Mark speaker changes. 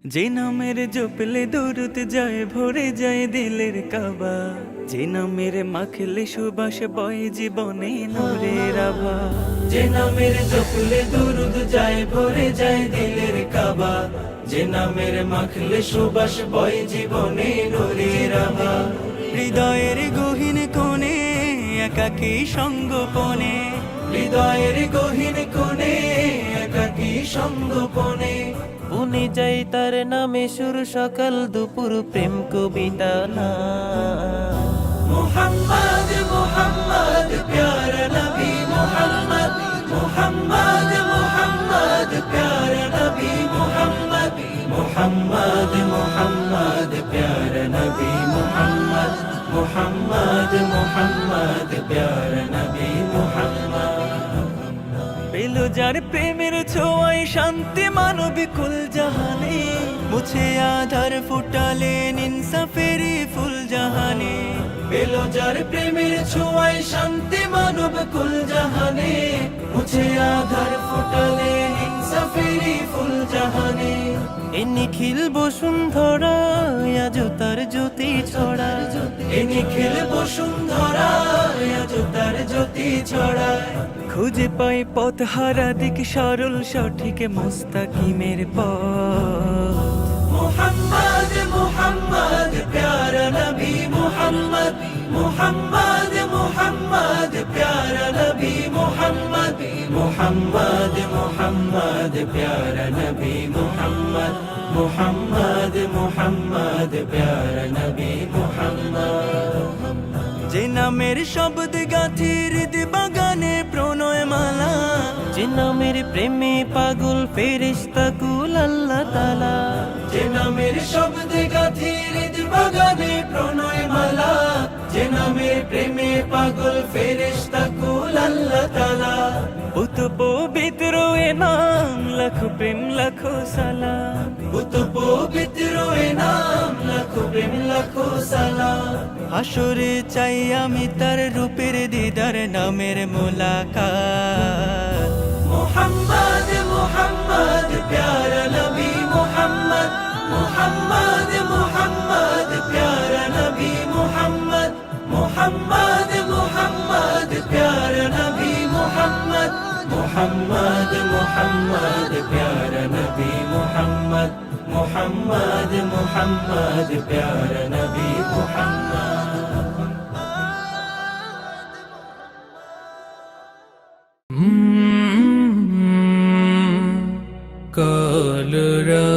Speaker 1: যে নামের জপলে দূরত যায় ভরে যায় দিলের কাবা, যে নামের মাখলে সুবাস বয় জীবনে নূরের আভা।
Speaker 2: যে নামের জপলে দুরুদ যায় ভরে যায় দিলের কাবা, যে নামের মাখলে সুবাস বয় জীবনে নূরের আভা।
Speaker 1: হৃদয়ের গহীন কোণে একাকী সঙ্গোপনে,
Speaker 2: হৃদয়ের গহীন কোণে একাকী সঙ্গোপনে,
Speaker 3: উনি যাই তার নামে সুর সকাল দুপুর প্রেম কবিতা না।
Speaker 2: মুহাম্মদ মুহাম্মদ প্যারা নবী মুহাম্মদ, মুহাম্মদ মুহাম্মদ প্যারা নবী মুহাম্মদ, মুহাম্মদ মুহাম্মদ প্যারা নবী মুহাম্মদ, মুহাম্মদ মুহাম্মদ প্যারা নবী মুহাম্মদ।
Speaker 1: পেল যার প্রেমের ছোঁয়ায় শান্তি মানবিকুল জাহানে, মুছে আধার ফুটালেন ইনসাফেরি ফুল জাহানে।
Speaker 2: পেল যার প্রেমের ছোঁয়ায় শান্তি মানব কুল জাহানে, মুছে আধার ফুটালে ইনসাফেরি ফুল জাহানে।
Speaker 3: এ নিখিল বসুন্ধরা আজ তার জ্যোতি ছড়া,
Speaker 2: এ নিখিল বসুন্ধরা আজ তার জ্যোতি ছড়ায়।
Speaker 1: খুঁজে পাই পথ হারা দিক সরল সঠিক মুস্তাকিমের পথ।
Speaker 2: মুহাম্মদ মুহাম্মদ প্যারা নবী মুহাম্মদ, মুহাম্মদ মুহাম্মদ প্যারা নবী মুহাম্মদ, মুহাম্মদ মুহাম্মদ প্যারা নবী মুহাম্মদ, মুহাম্মদ মুহাম্মদ প্যারা নবী মুহাম্মদ।
Speaker 1: যে নামের শব্দ গাথি হৃদ বাগানে প্রণয় মালা,
Speaker 3: যে নামের প্রেমে পাগল ফেরেশতা কুল আল্লাহ তাআলা।
Speaker 2: যে নামের শব্দে গাথি হৃদ বাগানে প্রণয় মালা, যে নামের প্রেমে পাগল ফেরেশতা কুল আল্লাহ তাআলা।
Speaker 1: পুত পবিত্র এ নাম লাখো প্রেম লাখো সালাম,
Speaker 2: পুত পবিত্র এ নাম লাখো প্রেম লাখো সালাম।
Speaker 1: হাসরে চাই আমি তার রূপের দিদার নামের মোলাকাত।
Speaker 2: মুহাম্মদ মুহাম্মদ প্যারা নবী মুহাম্মদ, মুহাম্মদ মুহাম্মদ প্যারা নবী মুহাম্মদ, মুহাম্মদ মুহাম্মদ প্যারা নবী মুহাম্মদ, মুহাম্মদ মুহাম্মদ প্যারা নবী মুহাম্মদ, মুহাম্মদ মুহাম্মদ প্যারা নবী মুহাম্মদ।
Speaker 1: কলরা